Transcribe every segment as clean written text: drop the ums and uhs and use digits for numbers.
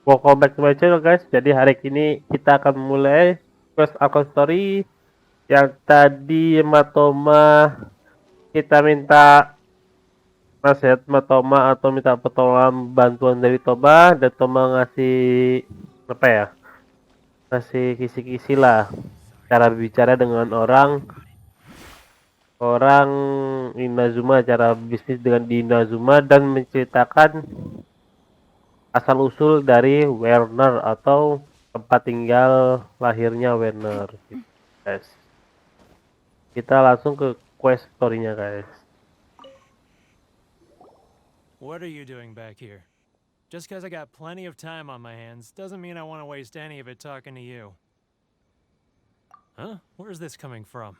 Welcome back to my channel guys. Jadi hari ini kita akan mulai Quest Archon story. Yang tadi Matoma kita minta nasihat Matoma atau minta pertolongan bantuan dari Toba, dan Toma ngasih apa ya, ngasih kisi-kisi lah cara bicara dengan orang Inazuma, cara bisnis dengan di Inazuma, dan menceritakan asal usul dari Werner atau tempat tinggal lahirnya Werner gitu, guys. Kita langsung ke quest story-nya guys. What are you doing back here? Just because I got plenty of time on my hands doesn't mean I want to waste any of it talking to you. Huh? Where's this coming from?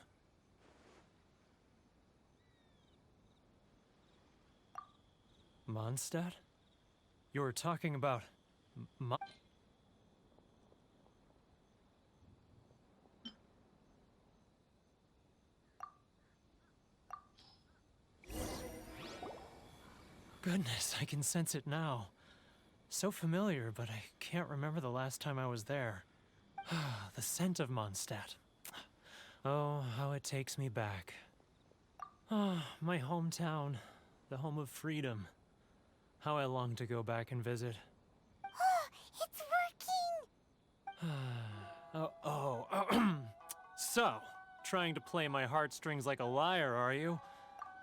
Mondstadt? You were talking about... Goodness, I can sense it now. So familiar, but I can't remember the last time I was there. The scent of Mondstadt. Oh, how it takes me back. Oh, my hometown, the home of freedom. How I long to go back and visit. It's working! So, trying to play my heartstrings like a liar, are you?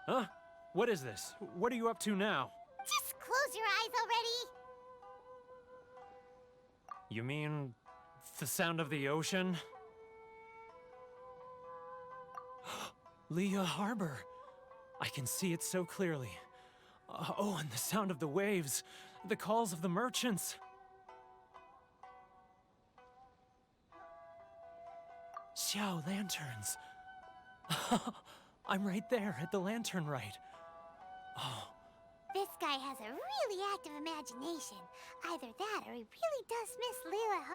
Huh? What is this? What are you up to now? Just close your eyes already! You mean the sound of the ocean? Leah Harbor. I can see it so clearly. Oh, and the sound of the waves. The calls of the merchants. Xiao lanterns. I'm right there at the lantern rite. Oh. This guy has a really active imagination. Either that or he really does miss Lila.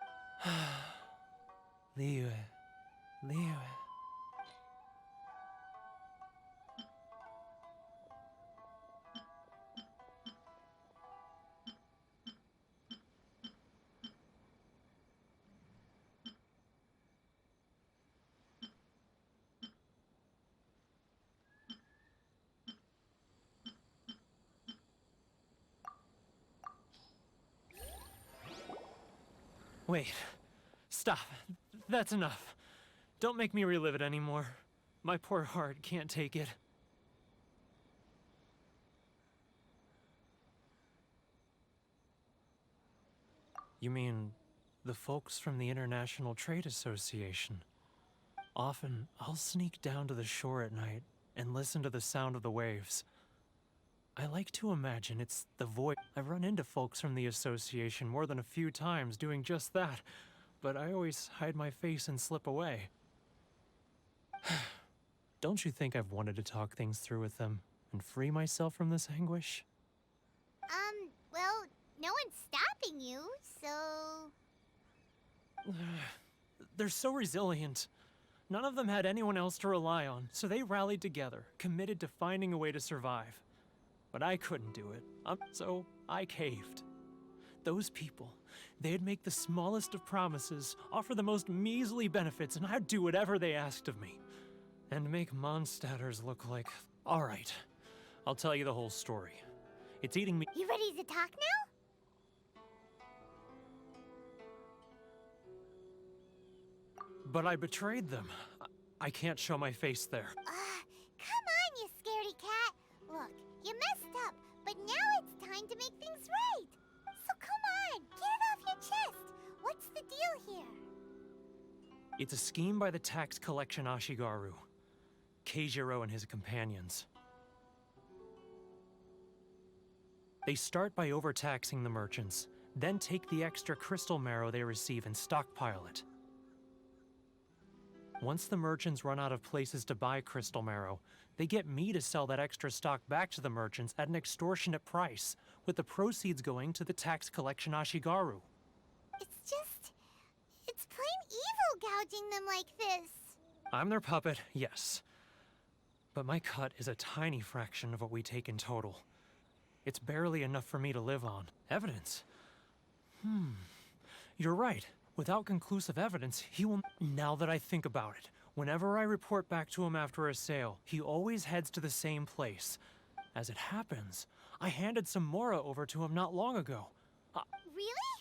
Liyue. Wait. Stop. That's enough. Don't make me relive it anymore. My poor heart can't take it. You mean the folks from the International Trade Association? Often, I'll sneak down to the shore at night and listen to the sound of the waves. I like to imagine it's the voice. I've run into folks from the association more than a few times doing just that, but I always hide my face and slip away. Don't you think I've wanted to talk things through with them and free myself from this anguish? Well, no one's stopping you, so... They're so resilient. None of them had anyone else to rely on, so they rallied together, committed to finding a way to survive. But I couldn't do it, so I caved. Those people, they'd make the smallest of promises, offer the most measly benefits, and I'd do whatever they asked of me. And make Mondstadters look like... All right, I'll tell you the whole story. It's eating me... You ready to talk now? But I betrayed them. I can't show my face there. Come on, you scaredy cat. Look, you messed up, but now it's time to make things right. So come on, get it off your chest. What's the deal here? It's a scheme by the tax collection Ashigaru, Keijiro and his companions. They start by overtaxing the merchants, then take the extra crystal marrow they receive and stockpile it. Once the merchants run out of places to buy crystal marrow, they get me to sell that extra stock back to the merchants at an extortionate price, with the proceeds going to the tax collection Ashigaru. It's plain evil gouging them like this. I'm their puppet, yes. But my cut is a tiny fraction of what we take in total. It's barely enough for me to live on. Evidence? You're right. Without conclusive evidence, he will... Now that I think about it, whenever I report back to him after a sale, he always heads to the same place. As it happens, I handed some Mora over to him not long ago. Really?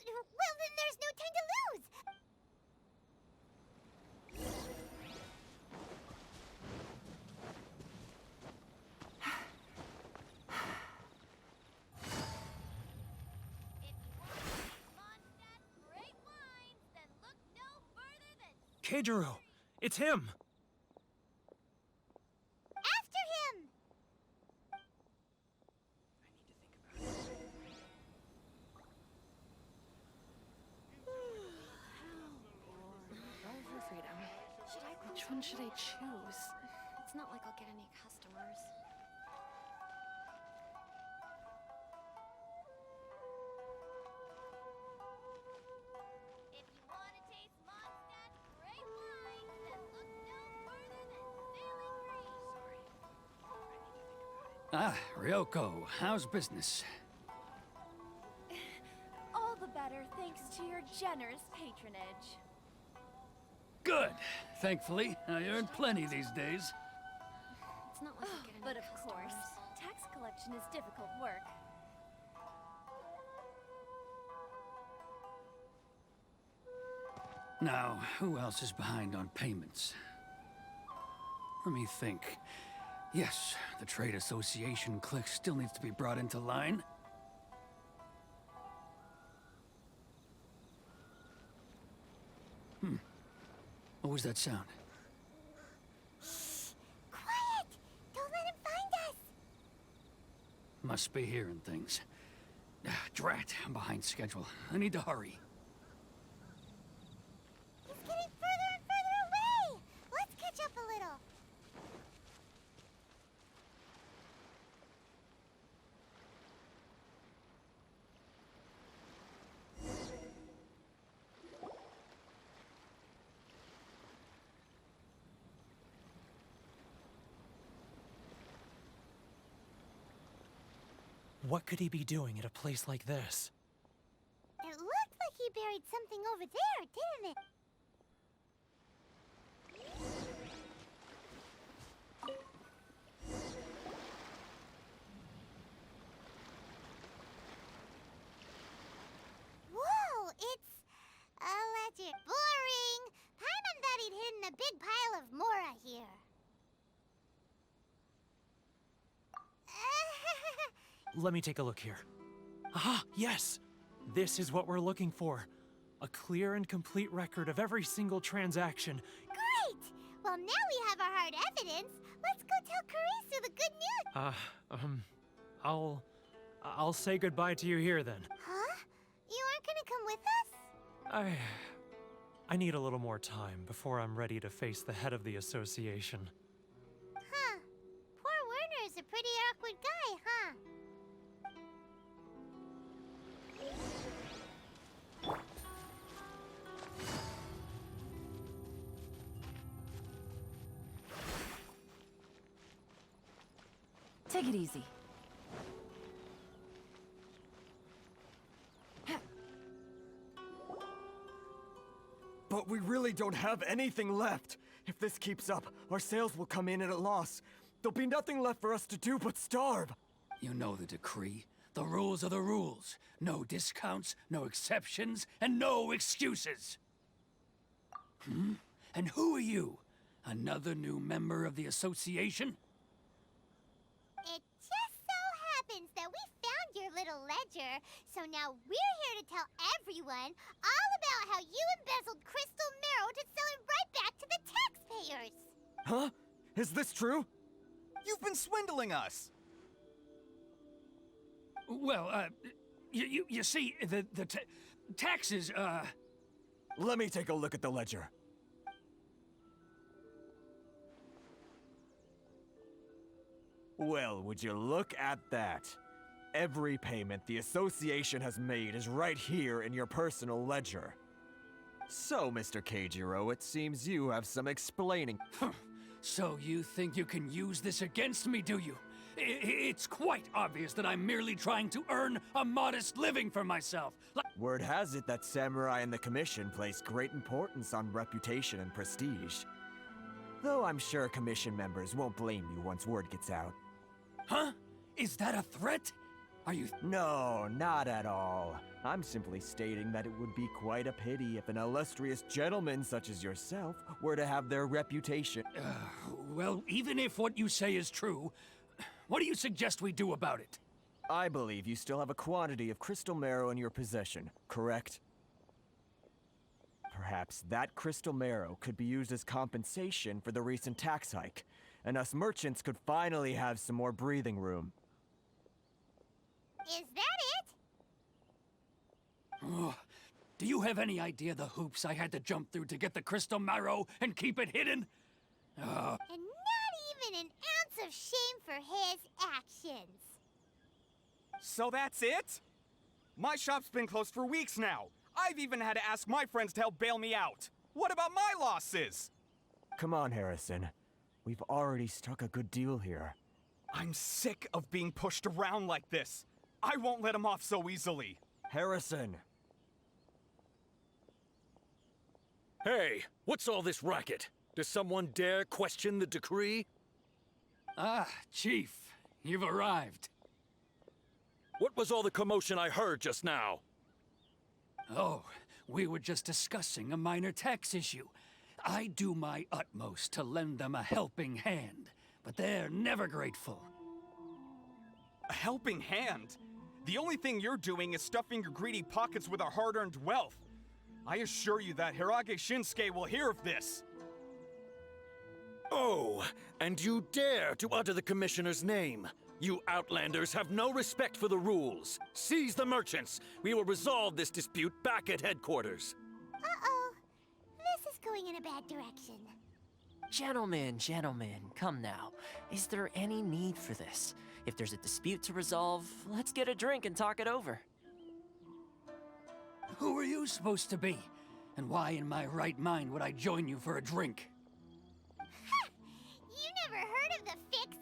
Well, then there's no time to lose. Keijiro! It's him! After him! Roll for freedom. Which one should I choose? It's not like I'll get any customers. If you want to taste Mondstadt's great wines, then look no further than Sailing Green. Ah, Ryoko, how's business? All the better thanks to your generous patronage. Good. Thankfully, I earn plenty these days. It's not like I'll get any But of customers. course, tax collection is difficult work. Now, who else is behind on payments? Let me think. Yes, the Trade Association clique still needs to be brought into line. What was that sound? Quiet! Don't let him find us! Must be hearing things. Drat, I'm behind schedule. I need to hurry. He's getting further and further away! Let's catch up a little. What could he be doing at a place like this? It looked like he buried something over there, didn't it? Whoa, it's a ledger. Boring! Paimon thought he'd hidden a big pile of Mora here. Let me take a look here. Ah, yes! This is what we're looking for. A clear and complete record of every single transaction. Great! Well, now we have our hard evidence. Let's go tell Karisu the good news. I'll say goodbye to you here then. Huh? You aren't gonna come with us? I need a little more time before I'm ready to face the head of the association. Huh. Poor Werner's a pretty awkward guy, huh? Take it easy. But we really don't have anything left. If this keeps up, our sales will come in at a loss. There'll be nothing left for us to do but starve. You know the decree. The rules are the rules. No discounts, no exceptions, and no excuses. And who are you? Another new member of the association? It just so happens that we found your little ledger, so now we're here to tell everyone all about how you embezzled crystal marrow to sell it right back to the taxpayers. Huh? Is this true? You've been swindling us! Well, you see, the taxes, Let me take a look at the ledger. Well, would you look at that? Every payment the association has made is right here in your personal ledger. So, Mr. Keijiro, it seems you have some explaining. So you think you can use this against me, do you? It's quite obvious that I'm merely trying to earn a modest living for myself. Word has it that samurai and the commission place great importance on reputation and prestige. Though I'm sure commission members won't blame you once word gets out. Huh? Is that a threat? Are you... No, not at all. I'm simply stating that it would be quite a pity if an illustrious gentleman such as yourself were to have their reputation. Well, even if what you say is true, what do you suggest we do about it? I believe you still have a quantity of crystal marrow in your possession, correct? Perhaps that crystal marrow could be used as compensation for the recent tax hike, and us merchants could finally have some more breathing room. Is that it? Oh, do you have any idea the hoops I had to jump through to get the crystal marrow and keep it hidden? And not even an ounce of shame for his actions. So that's it? My shop's been closed for weeks now. I've even had to ask my friends to help bail me out. What about my losses? Come on, Harrison. We've already struck a good deal here. I'm sick of being pushed around like this. I won't let him off so easily. Harrison! Hey, what's all this racket? Does someone dare question the decree? Ah, Chief, you've arrived. What was all the commotion I heard just now? Oh, we were just discussing a minor tax issue. I do my utmost to lend them a helping hand, but they're never grateful. A helping hand? The only thing you're doing is stuffing your greedy pockets with our hard-earned wealth. I assure you that Hirage Shinsuke will hear of this. Oh, and you dare to utter the commissioner's name. You outlanders have no respect for the rules. Seize the merchants. We will resolve this dispute back at headquarters. Uh-oh. This is going in a bad direction. Gentlemen, come now. Is there any need for this? If there's a dispute to resolve, let's get a drink and talk it over. Who are you supposed to be? And why in my right mind would I join you for a drink? Ha! You never heard of the Fixer?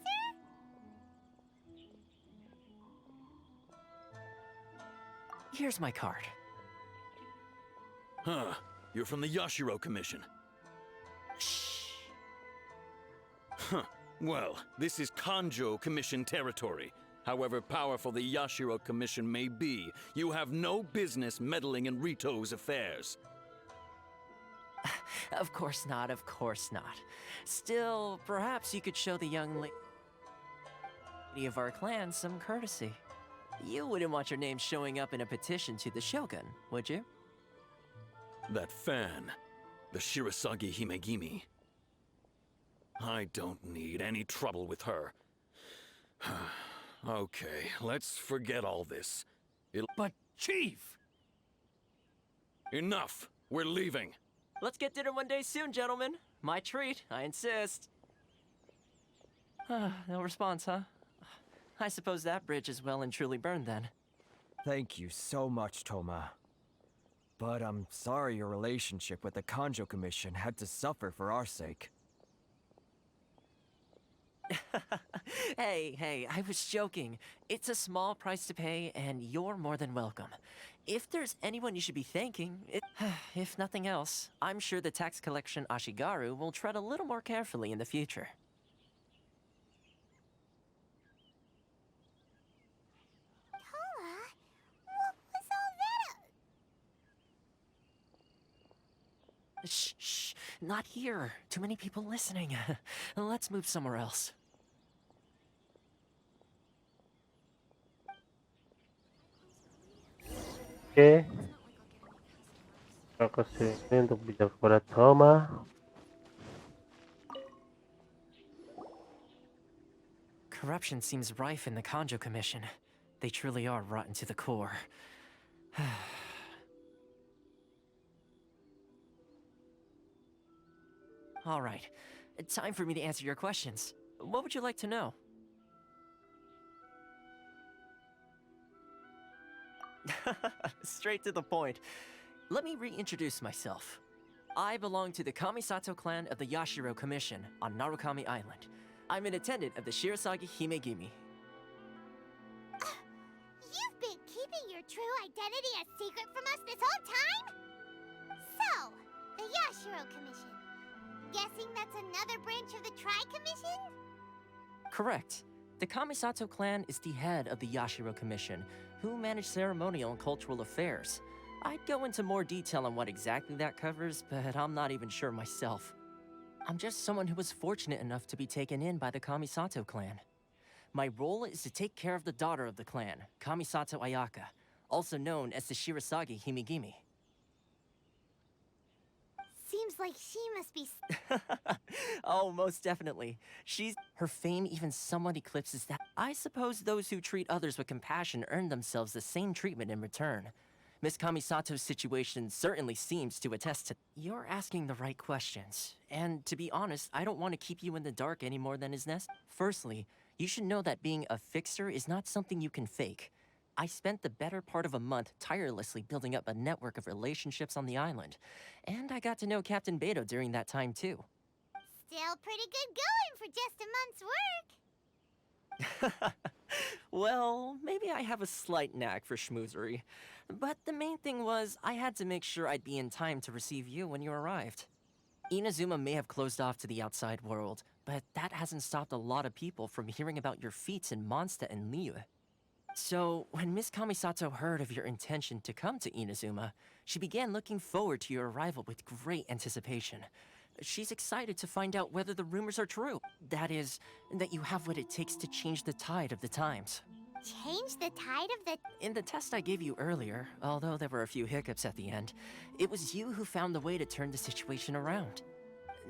Here's my card. Huh. You're from the Yashiro Commission. Shh. Huh. Well, this is Kanjou Commission territory. However powerful the Yashiro Commission may be, you have no business meddling in Ritou's affairs. Of course not. Still, perhaps you could show the young lady of our clan some courtesy. You wouldn't want your name showing up in a petition to the Shogun, would you? That fan, the Shirasagi Himegimi. I don't need any trouble with her. Okay, let's forget all this. But, Chief! Enough! We're leaving! Let's get dinner one day soon, gentlemen. My treat, I insist. No response, huh? I suppose that bridge is well and truly burned then. Thank you so much, Toma. But I'm sorry your relationship with the Kanjou Commission had to suffer for our sake. Hey, I was joking. It's a small price to pay, and you're more than welcome. If there's anyone you should be thanking, if nothing else, I'm sure the tax collection Ashigaru will tread a little more carefully in the future. Toma, what was all that? Shh, not here. Too many people listening. Let's move somewhere else. Oke, kita kesini untuk bicara kepada Toma. Corruption seems rife in the Kanjou Commission. They truly are rotten to the core. All right, time for me to answer your questions. What would you like to know? Straight to the point. Let me reintroduce myself. I belong to the Kamisato clan of the Yashiro Commission on Narukami Island. I'm an attendant of the Shirasagi Himegimi. identity a secret from us this whole time? So, the Yashiro Commission. Guessing that's another branch of the Tri-Commission? Correct. The Kamisato clan is the head of the Yashiro Commission, who manage ceremonial and cultural affairs. I'd go into more detail on what exactly that covers, but I'm not even sure myself. I'm just someone who was fortunate enough to be taken in by the Kamisato clan. My role is to take care of the daughter of the clan, Kamisato Ayaka, also known as the Shirasagi Himigimi. Seems like she must be Oh, most definitely. Her fame even somewhat eclipses that. I suppose those who treat others with compassion earn themselves the same treatment in return. Miss Kamisato's situation certainly seems to attest to. You're asking the right questions. And to be honest, I don't want to keep you in the dark any more than is necessary. Firstly, you should know that being a fixer is not something you can fake. I spent the better part of a month tirelessly building up a network of relationships on the island. And I got to know Captain Beto during that time too. still pretty good going for just a month's work. Well, maybe I have a slight knack for schmoozery. But the main thing was, I had to make sure I'd be in time to receive you when you arrived. Inazuma may have closed off to the outside world, but that hasn't stopped a lot of people from hearing about your feats in Mondstadt and Liyue. So, when Miss Kamisato heard of your intention to come to Inazuma, she began looking forward to your arrival with great anticipation. She's excited to find out whether the rumors are true. That is, that you have what it takes to change the tide of the times. Change the tide of the... In the test I gave you earlier, although there were a few hiccups at the end, it was you who found the way to turn the situation around.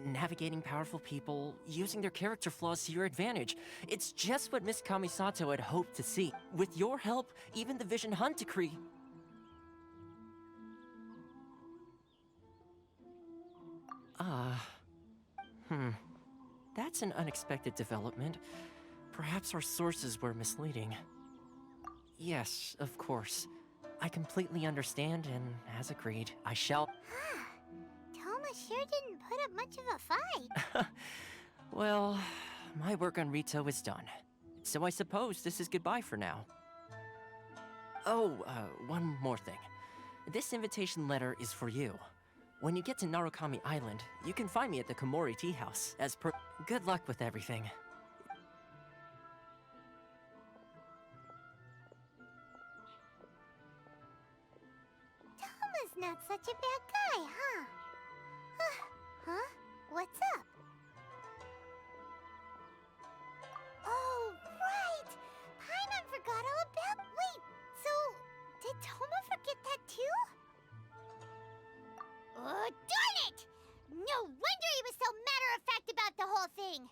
Navigating powerful people, using their character flaws to your advantage. It's just what Miss Kamisato had hoped to see. With your help, even the Vision Hunt decree... That's an unexpected development. Perhaps our sources were misleading. Yes, of course. I completely understand, and as agreed, I shall... Toma sure didn't put up much of a fight. Well, my work on Ritou is done. So I suppose this is goodbye for now. Oh, one more thing. This invitation letter is for you. When you get to Narukami Island, you can find me at the Komori Tea House, as per... Good luck with everything. Toma's not such a bad guy, huh? Huh? What's up? Oh, right! Paimon forgot all about... Wait, so... Did Toma forget that too? Oh, darn it! No wonder he was so matter-of-fact about the whole thing!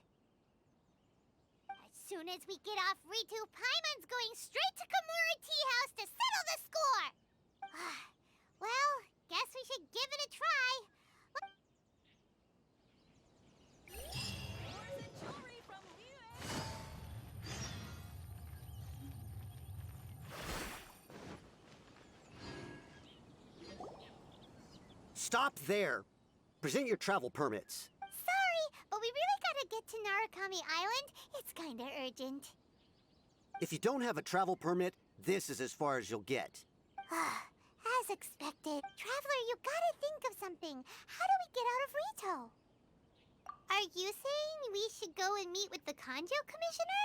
As soon as we get off Ritou, Paimon's going straight to Komori Tea House to settle the score! Well, guess we should give it a try. Stop there! Present your travel permits. Sorry, but we really gotta get to Narukami Island. It's kinda urgent. If you don't have a travel permit, this is as far as you'll get. As expected. Traveler, you gotta think of something. How do we get out of Ritou? Are you saying we should go and meet with the Kanjou Commissioner?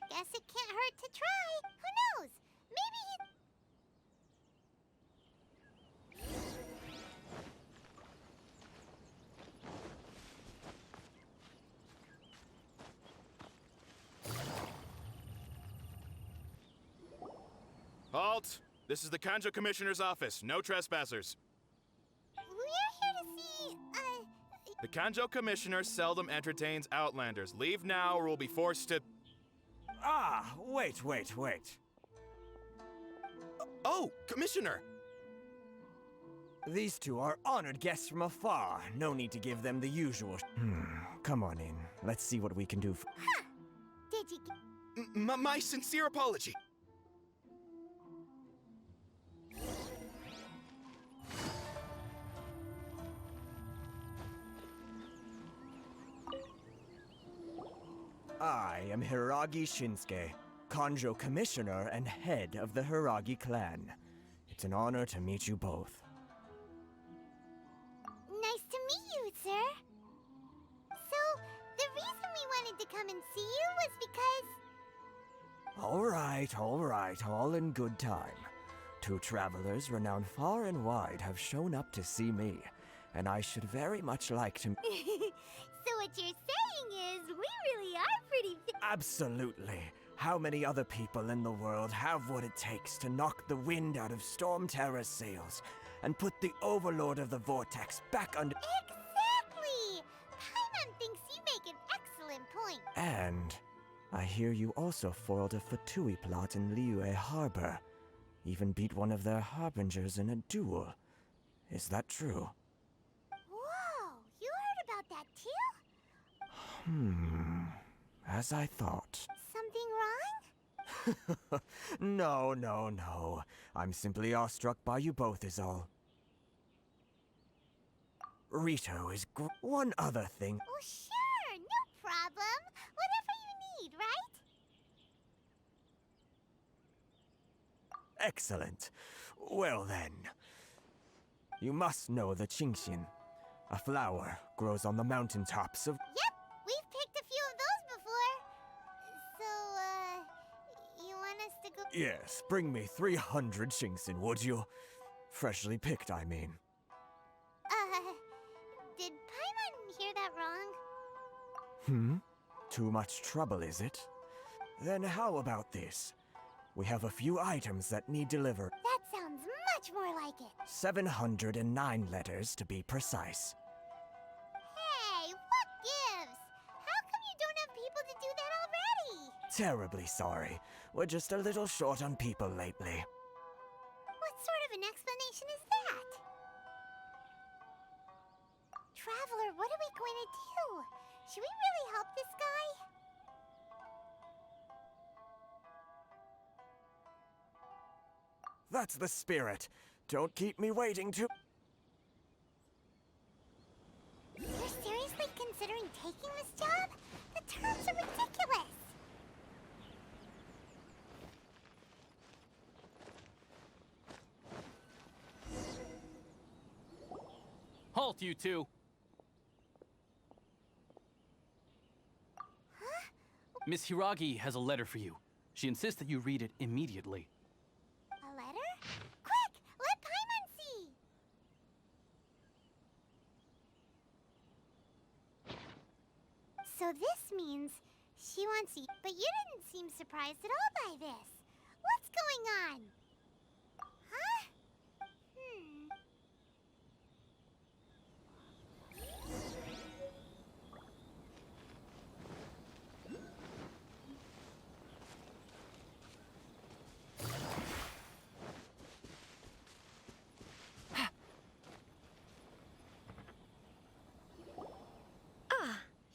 Guess it can't hurt to try. Who knows? Maybe he... Halt! This is the Kanjou Commissioner's office. No trespassers. We're here to see, The Kanjou Commissioner seldom entertains outlanders. Leave now or we'll be forced to... Wait. Oh, Commissioner! These two are honored guests from afar. No need to give them the usual... Come on in. Let's see what we can do for... Did you... My sincere apology. I am Hiragi Shinsuke, Kanjou Commissioner and head of the Hiragi clan. It's an honor to meet you both. Nice to meet you, sir. So, the reason we wanted to come and see you was because... All right, all in good time. 2 travelers renowned far and wide have shown up to see me, and I should very much like to... So what you're saying is, we really are pretty... Absolutely. How many other people in the world have what it takes to knock the wind out of Storm Terror's sails and put the Overlord of the Vortex back under... Exactly! Paimon thinks you make an excellent point. And I hear you also foiled a fatui plot in Liyue Harbor. Even beat one of their harbingers in a duel. Is that true? Whoa! You heard about that too? As I thought. Something wrong? No. I'm simply awestruck by you both is all. Ritou is one other thing. Oh, sure! No problem! Whatever you need, right? Excellent. Well then. You must know the Qingxin. A flower grows on the mountaintops of... Yep! We've picked a few of those before. So, you want us to go... Yes, bring me 300 Qingxin, would you? Freshly picked, I mean. Did Paimon hear that wrong? Too much trouble, is it? Then how about this? We have a few items that need delivered. That sounds much more like it. 709 letters to be precise. Hey, what gives? How come you don't have people to do that already? Terribly sorry. We're just a little short on people lately. What sort of an explanation is that? Traveler, what are we going to do? Should we really help this guy? That's the spirit. Don't keep me waiting too... You're seriously considering taking this job? The terms are ridiculous! Halt, you two! Huh? Miss Hiragi has a letter for you. She insists that you read it immediately. A letter? Quick! Let Paimon see! So this means she wants you, but you didn't seem surprised at all by this. What's going on? Huh?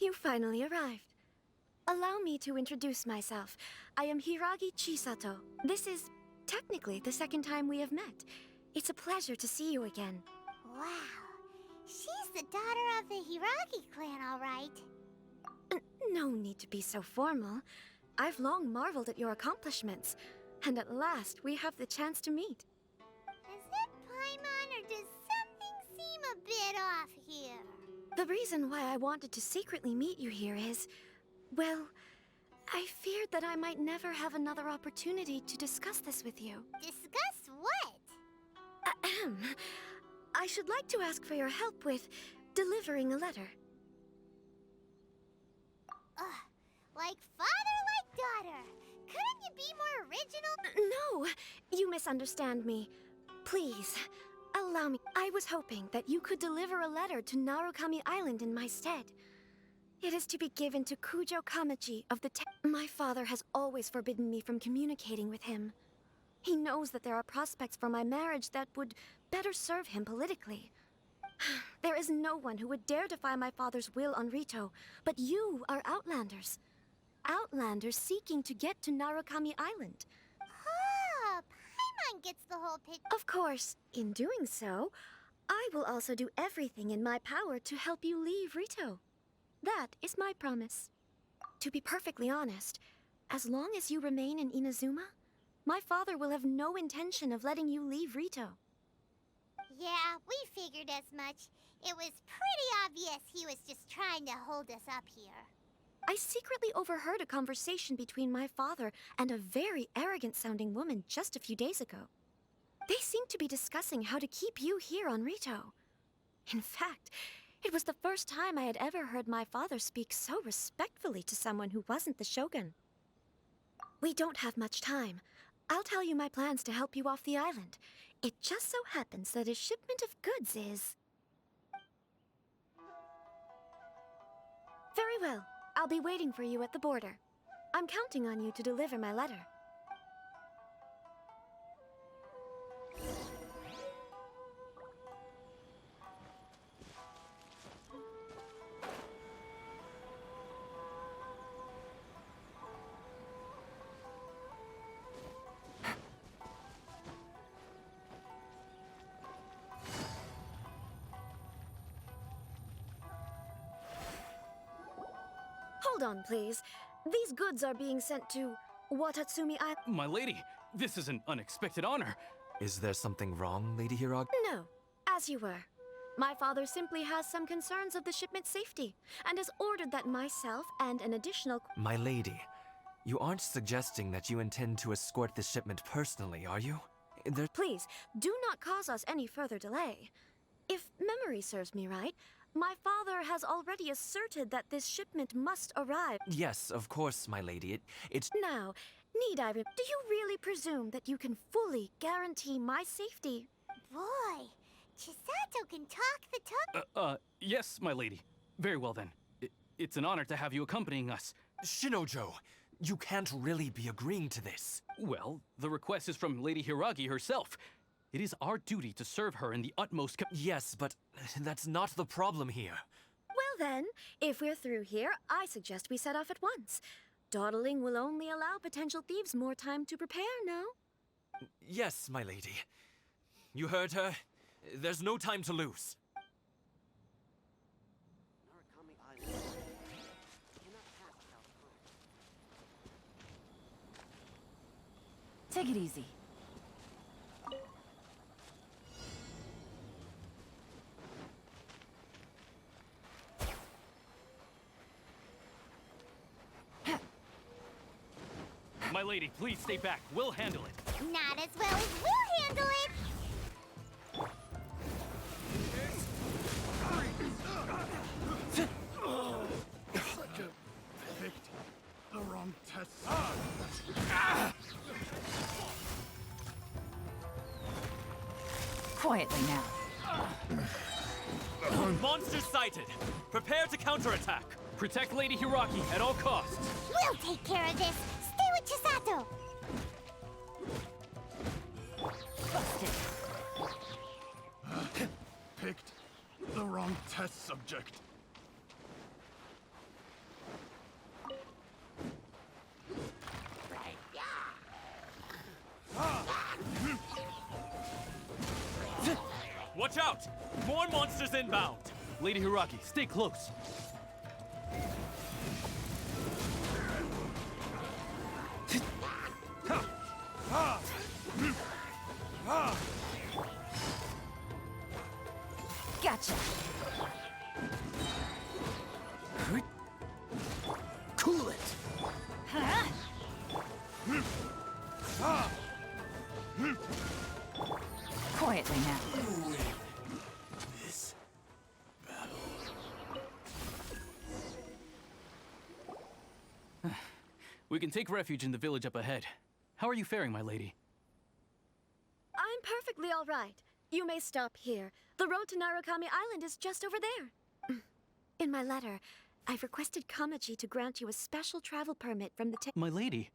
You finally arrived. Allow me to introduce myself. I am Hiragi Chisato. This is technically the second time we have met. It's a pleasure to see you again. Wow. She's the daughter of the Hiragi clan, all right. No need to be so formal. I've long marveled at your accomplishments, and at last we have the chance to meet. Is it Paimon, or does something seem a bit off here? The reason why I wanted to secretly meet you here is, well, I feared that I might never have another opportunity to discuss this with you. Discuss what? Ahem. I should like to ask for your help with delivering a letter. Like father, like daughter. Couldn't you be more original? No, you misunderstand me. Please, allow me. I was hoping that you could deliver a letter to Narukami Island in my stead. It is to be given to Kujo Kamachi of the My father has always forbidden me from communicating with him. He knows that there are prospects for my marriage that would better serve him politically. There is no one who would dare defy my father's will on Ritou, but you are Outlanders. Outlanders seeking to get to Narukami Island. Ah, Paimon gets the whole picture. Of course, in doing so, I will also do everything in my power to help you leave Ritou. That is my promise. To be perfectly honest, As long as you remain in Inazuma, my father will have no intention of letting you leave Ritou. Yeah, we figured as much. It was pretty obvious he was just trying to hold us up here. I secretly overheard a conversation between my father and a very arrogant-sounding woman just a few days ago. They seemed to be discussing how to keep you here on Ritou. In fact, it was the first time I had ever heard my father speak so respectfully to someone who wasn't the shogun. We don't have much time. I'll tell you my plans to help you off the island. It just so happens that a shipment of goods is... Very well. I'll be waiting for you at the border. I'm counting on you to deliver my letter. Hold on, please. These goods are being sent to Watatsumi Island. My lady, this is an unexpected honor. Is there something wrong, Lady Hiragi? No, as you were. My father simply has some concerns of the shipment's safety, and has ordered that myself and an additional... My lady, you aren't suggesting that you intend to escort this shipment personally, are you? Please, do not cause us any further delay. If memory serves me right, my father has already asserted that this shipment must arrive. Yes, of course, my lady. It's... Now, need I... Do you really presume that you can fully guarantee my safety? Boy, Chisato can talk the talk. Yes, my lady. Very well then. It's an honor to have you accompanying us. Shinojo, you can't really be agreeing to this. Well, the request is from Lady Hiragi herself. It is our duty to serve her in the utmost Yes, but that's not the problem here. Well then, if we're through here, I suggest we set off at once. Dawdling will only allow potential thieves more time to prepare, no? Yes, my lady. You heard her. There's no time to lose. Take it easy. My lady, please stay back. We'll handle it. Not as well as we'll handle it. Picked the wrong test. Quietly now. Monsters sighted! Prepare to counterattack! Protect Lady Hiragi at all costs! We'll take care of this. Stay with Chisato. Picked the wrong test subject. Watch out! More monsters inbound! Lady Hiragi, stay close. Gotcha. Cool it! Huh? Quietly now. This We can take refuge in the village up ahead. How are you faring, my lady? I'm perfectly all right. You may stop here. The road to Narukami Island is just over there. In my letter, I've requested Kamaji to grant you a special travel permit from the My lady.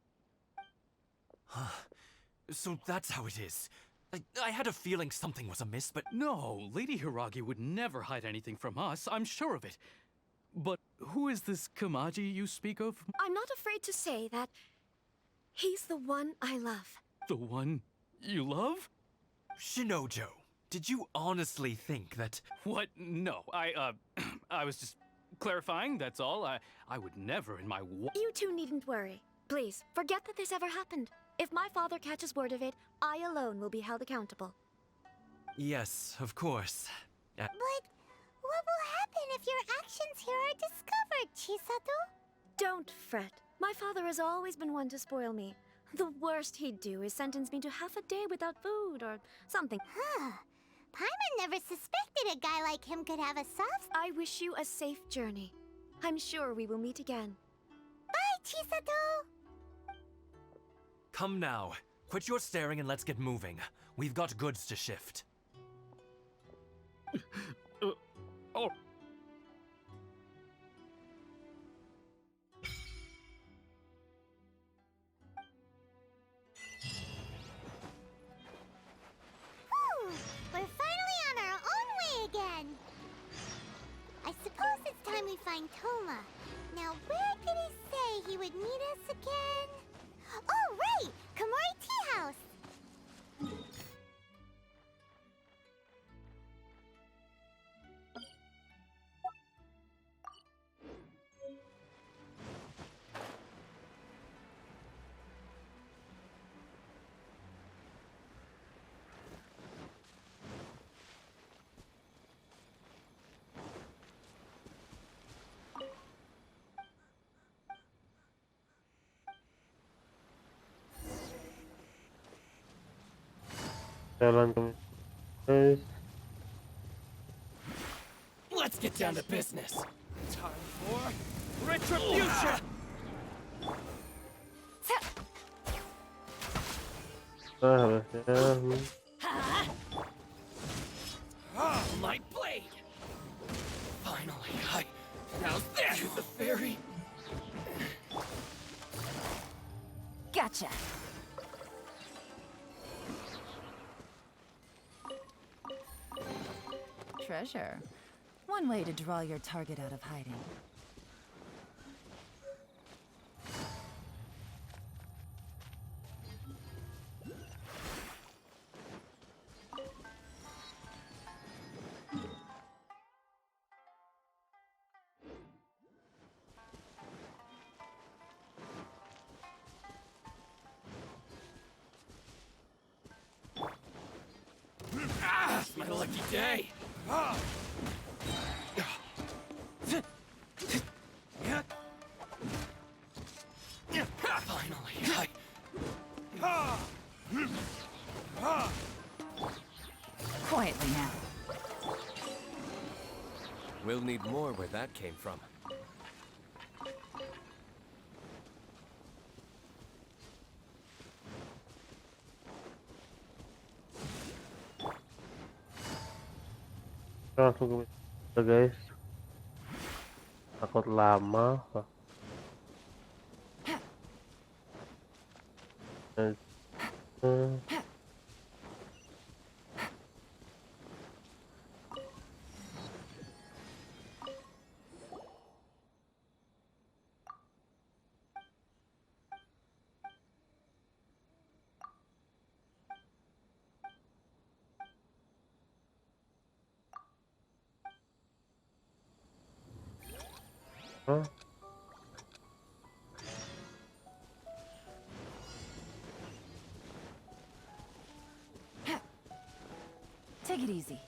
So that's how it is. I had a feeling something was amiss, but... No, Lady Hiragi would never hide anything from us, I'm sure of it. But who is this Kamaji you speak of? I'm not afraid to say that he's the one I love. The one you love? Shinojo, did you honestly think that... What? No, I was just clarifying, that's all. I would never in my You two needn't worry. Please, forget that this ever happened. If my father catches word of it, I alone will be held accountable. Yes, of course. But what will happen if your actions here are discovered, Chisato? Don't fret. My father has always been one to spoil me. The worst he'd do is sentence me to half a day without food or something. Huh. Paimon never suspected a guy like him could have a soft... I wish you a safe journey. I'm sure we will meet again. Bye, Chisato! Come now. Quit your staring and let's get moving. We've got goods to shift. Oh. Whew, we're finally on our own way again. I suppose it's time we find Toma. Now, where did he say he would meet us again? Oh, right! Komori Tea House! Jalan terus. Let's get down to business. Time for retribution. Harusnya My blade. Finally, how's that? You the fairy? Gotcha. Treasure. One way to draw your target out of hiding. It's my lucky day. Finally, Quietly now. We'll need more where that came from. langsung ke guys. Takut lama. Huh? Take it easy.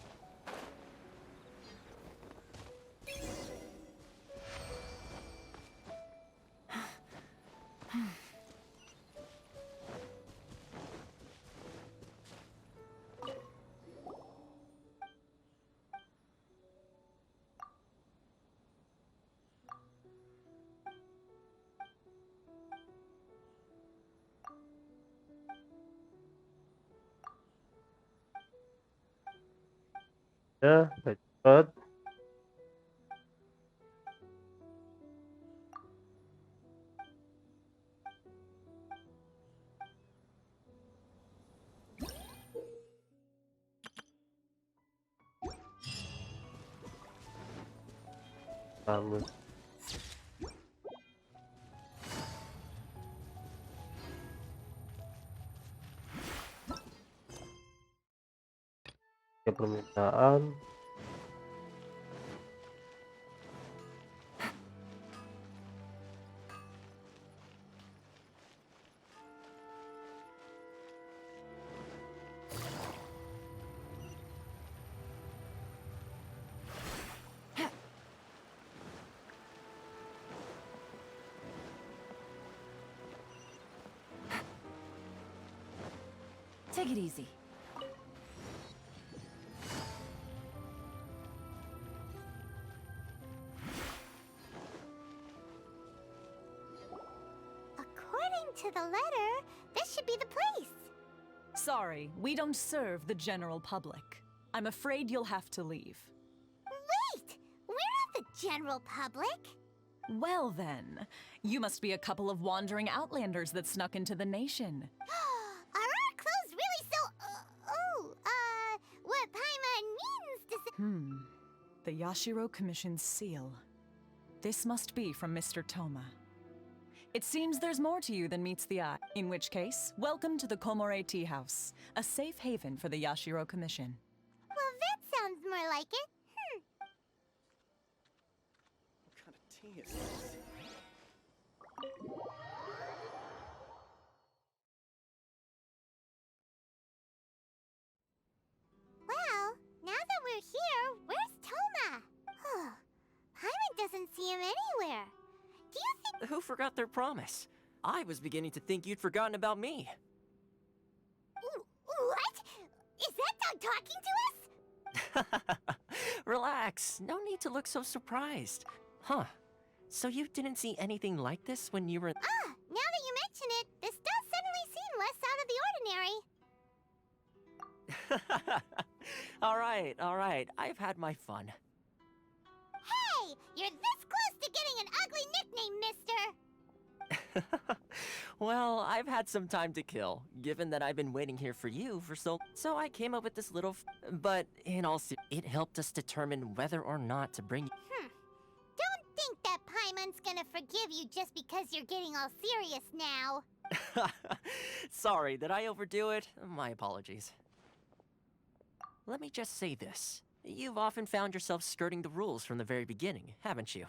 Ya, cepet. Bagus. Ya, permintaan. Take it easy. According to the letter, this should be the place. Sorry, we don't serve the general public. I'm afraid you'll have to leave. Wait! We're not the general public. Well then, you must be a couple of wandering outlanders that snuck into the nation. Are our clothes really so... what Paimon means to say... The Yashiro Commission's seal. This must be from Mr. Toma. It seems there's more to you than meets the eye. In which case, welcome to the Komore Tea House, a safe haven for the Yashiro Commission. Well, that sounds more like it. What kind of tea is this? Well, now that we're here, where's Toma? Paimon doesn't see him anywhere. Do you think... Who forgot their promise? I was beginning to think you'd forgotten about me. What? Is that dog talking to us? Relax. No need to look so surprised. Huh. So you didn't see anything like this when you were... Now that you mention it, this does suddenly seem less out of the ordinary. All right. I've had my fun. Hey! You're this close to getting an ugly nickname, mister! Well, I've had some time to kill, given that I've been waiting here for you for so I came up with this little but in all it helped us determine whether or not to bring you. Don't think that Paimon's gonna forgive you just because you're getting all serious now. Sorry, did I overdo it? My apologies. Let me just say this. You've often found yourself skirting the rules from the very beginning, haven't you?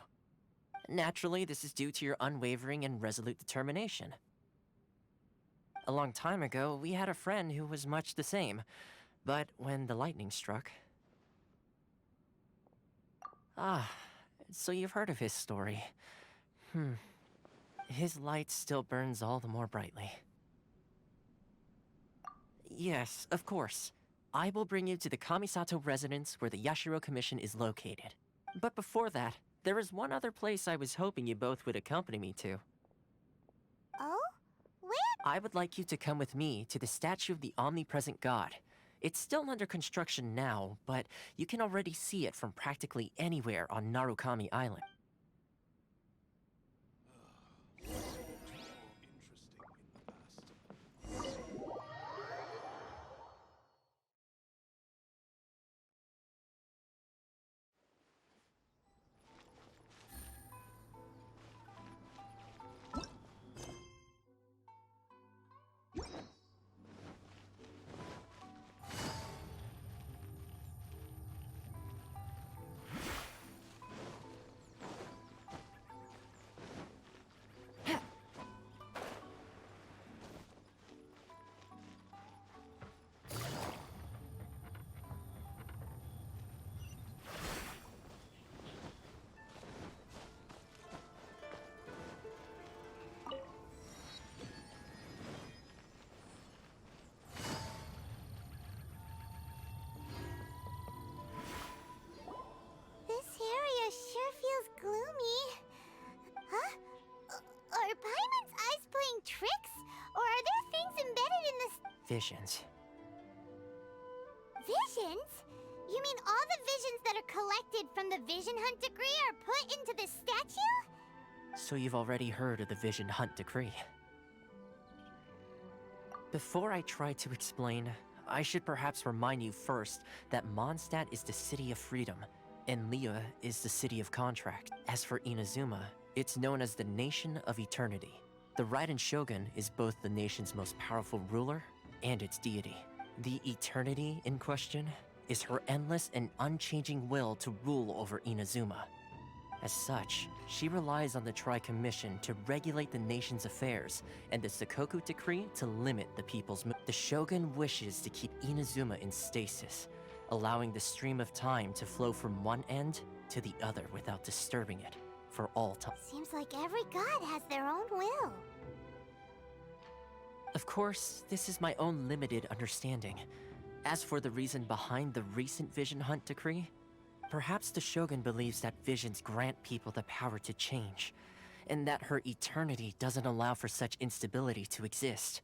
Naturally, this is due to your unwavering and resolute determination. A long time ago, we had a friend who was much the same, but when the lightning struck... so you've heard of his story. His light still burns all the more brightly. Yes, of course. I will bring you to the Kamisato residence where the Yashiro Commission is located. But before that, there is one other place I was hoping you both would accompany me to. Oh? Where? I would like you to come with me to the statue of the omnipresent god. It's still under construction now, but you can already see it from practically anywhere on Narukami Island. Sure feels gloomy. Huh? Are Paimon's eyes playing tricks? Or are there things embedded in this... Visions. Visions? You mean all the visions that are collected from the Vision Hunt Decree are put into this statue? So you've already heard of the Vision Hunt Decree. Before I try to explain, I should perhaps remind you first that Mondstadt is the city of freedom, and Liyue is the city of contract. As for Inazuma, it's known as the Nation of Eternity. The Raiden Shogun is both the nation's most powerful ruler and its deity. The Eternity in question is her endless and unchanging will to rule over Inazuma. As such, she relies on the Tri-Commission to regulate the nation's affairs, and the Sakoku Decree to limit the people's The Shogun wishes to keep Inazuma in stasis, allowing the stream of time to flow from one end to the other without disturbing it, for all time. Seems like every god has their own will. Of course, this is my own limited understanding. As for the reason behind the recent vision hunt decree, perhaps the Shogun believes that visions grant people the power to change, and that her eternity doesn't allow for such instability to exist.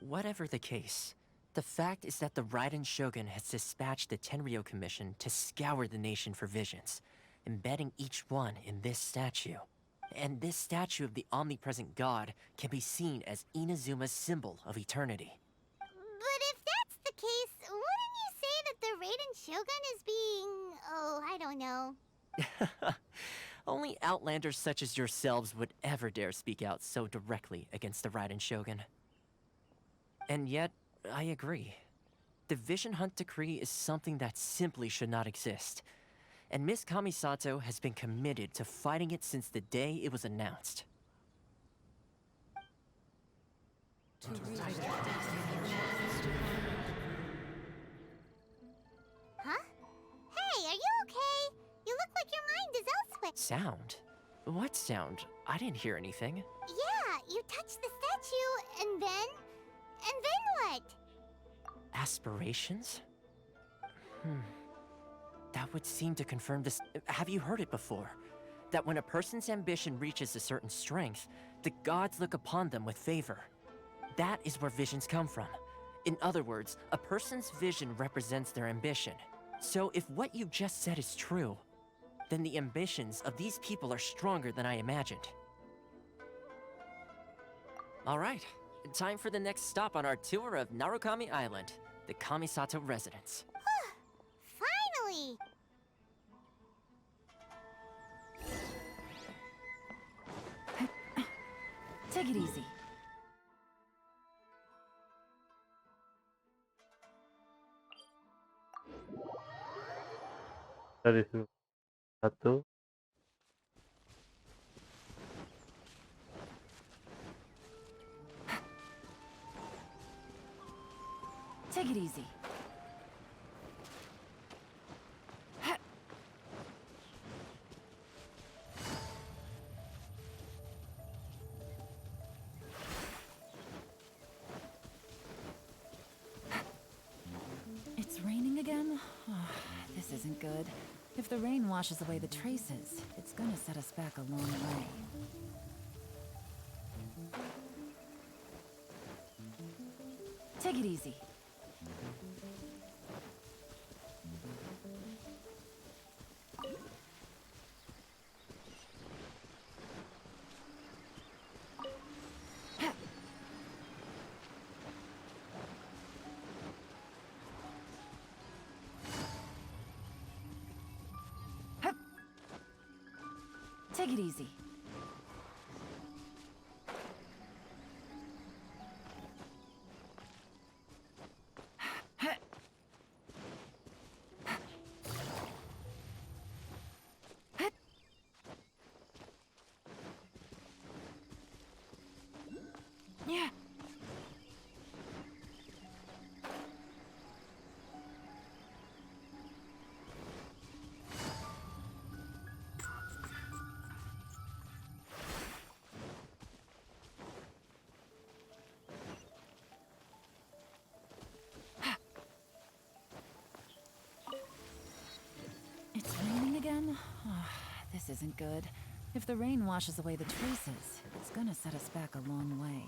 Whatever the case, the fact is that the Raiden Shogun has dispatched the Tenryou Commission to scour the nation for visions, embedding each one in this statue. And this statue of the omnipresent god can be seen as Inazuma's symbol of eternity. But if that's the case, wouldn't you say that the Raiden Shogun is being... oh, I don't know. Only outlanders such as yourselves would ever dare speak out so directly against the Raiden Shogun. And yet, I agree. The Vision Hunt Decree is something that simply should not exist. And Miss Kamisato has been committed to fighting it since the day it was announced. Huh? Hey, are you okay? You look like your mind is elsewhere. Sound? What sound? I didn't hear anything. Yeah, you touched the statue, and then what? Aspirations? That would seem to confirm this. Have you heard it before? That when a person's ambition reaches a certain strength, the gods look upon them with favor. That is where visions come from. In other words, a person's vision represents their ambition. So if what you just said is true, then the ambitions of these people are stronger than I imagined. All right, time for the next stop on our tour of Narukami Island, the Kamisato residence. Finally! Take it easy. Dari satu. Take it easy. It's raining again? Oh, this isn't good. If the rain washes away the traces, it's gonna set us back a long way. Take it easy. Take it easy. Yeah. It's raining again? Oh, this isn't good. If the rain washes away the traces, it's gonna set us back a long way.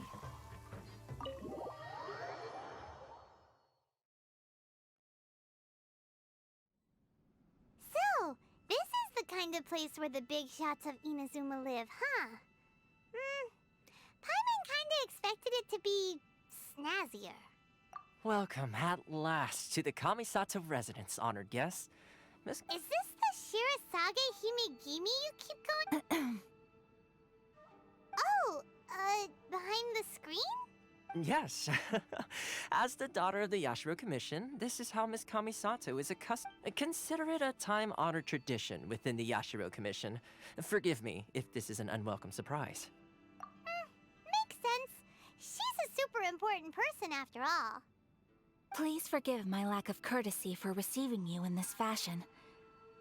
So, this is the kind of place where the big shots of Inazuma live, huh? Paimon kinda expected it to be snazzier. Welcome at last to the Kamisato residence, honored guests. Miss... Is this the Shirazage Himegimi you keep going? Oh, behind the screen? Yes. As the daughter of the Yashiro Commission, this is how Miss Kamisato is accustomed. Consider it a time-honored tradition within the Yashiro Commission. Forgive me if this is an unwelcome surprise. Makes sense. She's a super important person after all. Please forgive my lack of courtesy for receiving you in this fashion,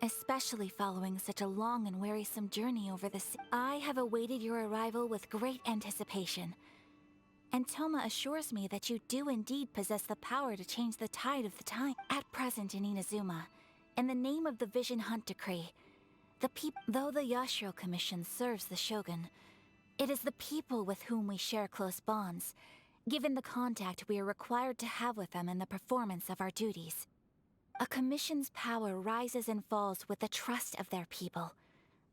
especially following such a long and wearisome journey over the sea. I have awaited your arrival with great anticipation. and Toma assures me that you do indeed possess the power to change the tide of the time. At present in Inazuma, in the name of the Vision Hunt Decree, though the Yashiro Commission serves the Shogun, it is the people with whom we share close bonds, given the contact we are required to have with them in the performance of our duties. A commission's power rises and falls with the trust of their people.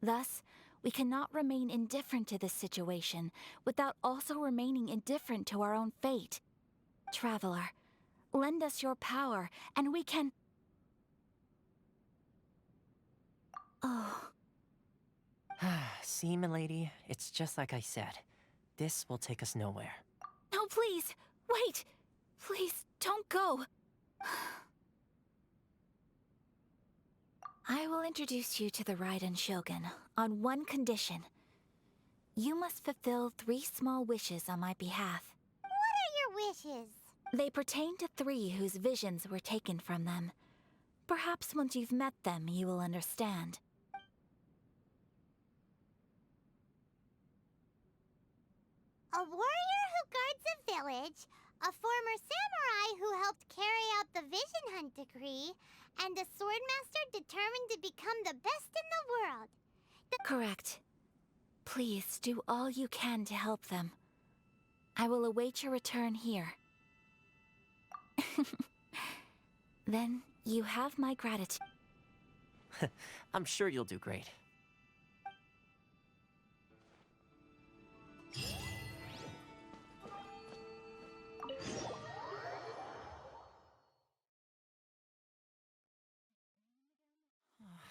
Thus, we cannot remain indifferent to this situation without also remaining indifferent to our own fate. Traveler, lend us your power, and we can... Oh. See, milady, it's just like I said. This will take us nowhere. No, please! Wait! Please, don't go! I will introduce you to the Raiden Shogun on one condition. You must fulfill 3 small wishes on my behalf. What are your wishes? They pertain to 3 whose visions were taken from them. Perhaps once you've met them, you will understand. A warrior who guards a village, a former samurai who helped carry out the Vision Hunt Decree, and a swordmaster determined to become the best in the world. Correct. Please do all you can to help them. I will await your return here. Then you have my gratitude. I'm sure you'll do great.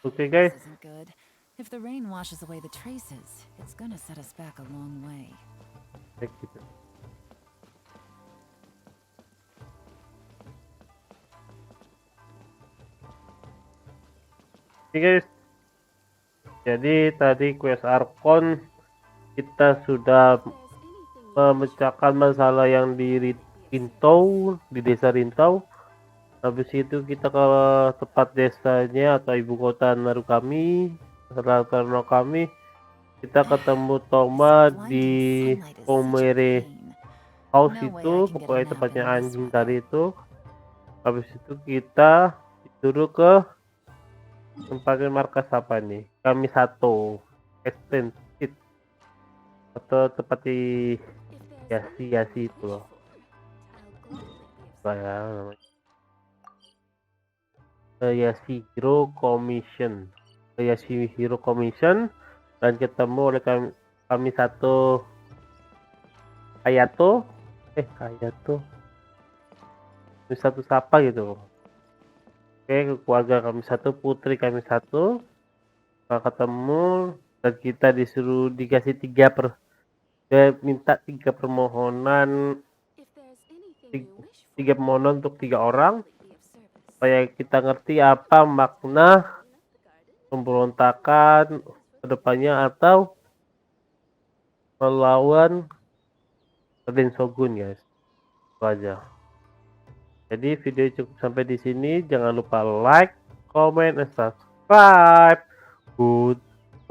Okay, guys. This isn't good. If the rain washes away the traces, it's gonna set us back a long way. Thank you. Oke guys, jadi tadi Quest Archon kita sudah memecahkan masalah yang di Ritou, di desa Ritou. Habis itu kita ke tempat desanya atau ibu kota Narukami. Setelah Narukami, kita ketemu Toma di Komere House itu, pokoknya tempatnya anjing tadi itu. Habis itu kita disuruh ke tempatnya markas apa nih? Kami satu extended atau tempat di Yasi itu loh. Apa ya namanya? Yashiro Commission. Yashiro Commission dan ketemu oleh kami satu Hayato. Hayato. Kami satu siapa gitu. Oke, keluarga kami satu, putri kami satu, ketemu dan kita disuruh dikasih minta 3 permohonan, 3 permohonan untuk 3 orang supaya kita ngerti apa makna pemberontakan kedepannya atau melawan Raden Shogun, guys. Itu aja. Jadi video cukup sampai di sini. Jangan lupa like, comment, dan subscribe. Goodbye.